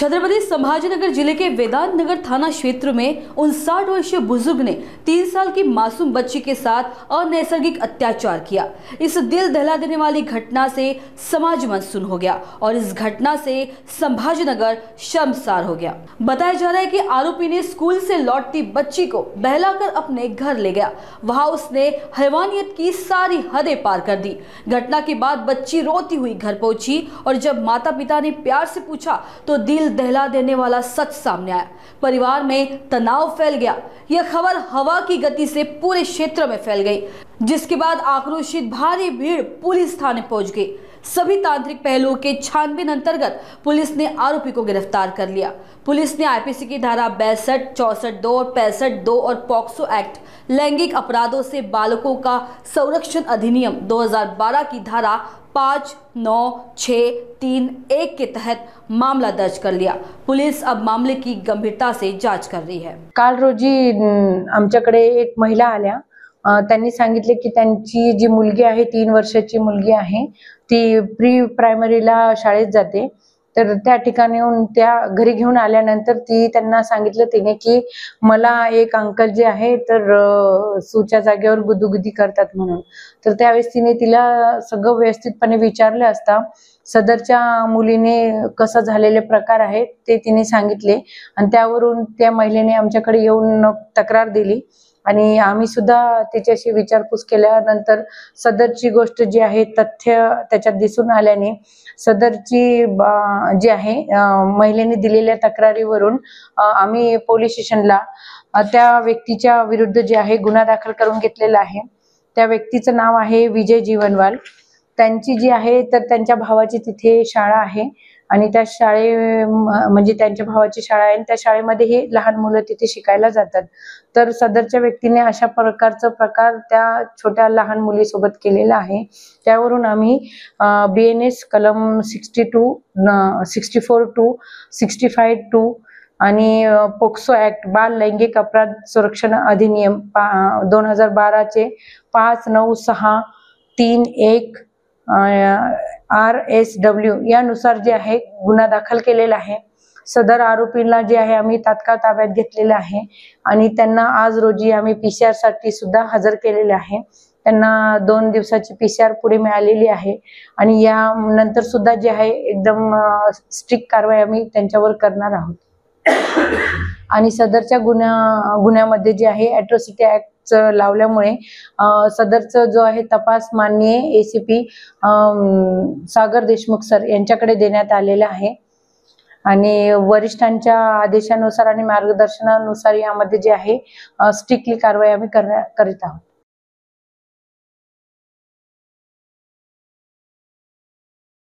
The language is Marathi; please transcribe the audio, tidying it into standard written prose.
छत्रपति संभाजीनगर जिले के वेदांत नगर थाना क्षेत्र में 59 वर्षीय बुजुर्ग ने 3 साल की मासूम बच्ची के साथ अनैसर्गिक अत्याचार किया। इस दिल दहला देने वाली घटना से समाज मंसून हो गया और इस घटना से संभाजीनगर शर्मसार हो गया। बताया जा रहा है कि आरोपी ने स्कूल से लौटती बच्ची को बहलाकर अपने घर ले गया। वहां उसने हैवानियत की सारी हदें पार कर दी। घटना के बाद बच्ची रोती हुई घर पहुंची और जब माता पिता ने प्यार से पूछा तो दिल दहला देने वाला सच सामने आया। परिवार में तनाव फैल गया। यह खबर हवा की गति से पूरे क्षेत्र में फैल गई, जिसके बाद आक्रोशित भारी भीड़ पुलिस थाने पहुंच गई। सभी तांत्रिक पहलुओं के छानबीन अंतर्गत पुलिस ने आरोपी को गिरफ्तार कर लिया। पुलिस ने आईपीसी की धारा 62, 64(2) और 65(2) और पॉक्सो एक्ट लैंगिक अपराधों से बालकों का संरक्षण अधिनियम 2012 की धारा 5, 9, 6, 3, 1 के तहत मामला दर्ज कर लिया। पुलिस अब मामले की गंभीरता से जांच कर रही है। काल रोजी आमच्याकडे एक महिला आल्या, त्यांनी सांगितले की त्यांची जी मुलगी आहे 3 वर्षाची मुलगी आहे, ती प्री प्रायमरीला शाळेत जाते। तर त्या ठिकाणी येऊन त्या घरी घेऊन आल्यानंतर त्यांना सांगितलं तिने की मला एक अंकल जे आहे तर सूच्या जागेवर गुदगुदी करतात म्हणून। तर त्यावेळेस तिला सगळं व्यवस्थितपणे विचारले असता सदरच्या मुलीने कसं झालेले प्रकार आहेत ते तिने सांगितले आणि त्यावरून त्या महिलेने आमच्याकडे येऊन तक्रार दिली आणि आम्ही सुद्धा तिच्याशी विचारपूस केल्यानंतर सदरची गोष्ट जी आहे तथ्य त्याच्यात दिसून आल्याने सदरची जी आहे महिलेने दिलेल्या तक्रारीवरून आम्ही पोलीस स्टेशनला त्या व्यक्तीच्या विरुद्ध जे आहे गुन्हा दाखल करून घेतलेला आहे। त्या व्यक्तीचं नाव आहे विजय जीवनवाल। त्यांची जी आहे तर त्यांच्या भावाची तिथे शाळा आहे आणि त्या म्हणजे त्यांच्या भावाची शाळा आहे। त्या शाळेमध्ये हे लहान मुलं तिथे शिकायला जातात। तर सदरच्या व्यक्तीने अशा प्रकार त्या छोट्या लहान मुलीसोबत केलेला आहे। त्यावरून आम्ही BNS कलम 62, 64(2), 65(2) आणि पॉक्सो एक्ट बाल लैंगिक अपराध संरक्षण अधिनियम 2012 चे 5, 9, 6, 3, 1 RSW यानुसार जे आहे गुन्हा दाखल केलेला आहे। सदर आरोपींना जे आहे आम्ही तात्काळ ताब्यात घेतलेले आहे आणि त्यांना आज रोजी आम्ही PCR साठी सुद्धा हजर केलेले आहे। त्यांना 2 दिवसाची PCR पुढे मिळालेली आहे आणि या नंतर सुद्धा जे आहे एकदम स्ट्रिक्ट कारवाई आम्ही त्यांच्यावर करणार आहोत। आणि सदरच्या गुन्ह्यामध्ये जे आहे अॅट्रॉसिटी ऍक्ट लावल्यामुळे सदरचा जो आहे तपास माननीय ACP सागर देशमुख सर यांच्याकडे देण्यात आलेला आहे आणि वरिष्ठांच्या आदेशानुसार आणि मार्गदर्शनानुसार यामध्ये जे आहे स्ट्रिक्टली कारवाई आम्ही करीत आहोत।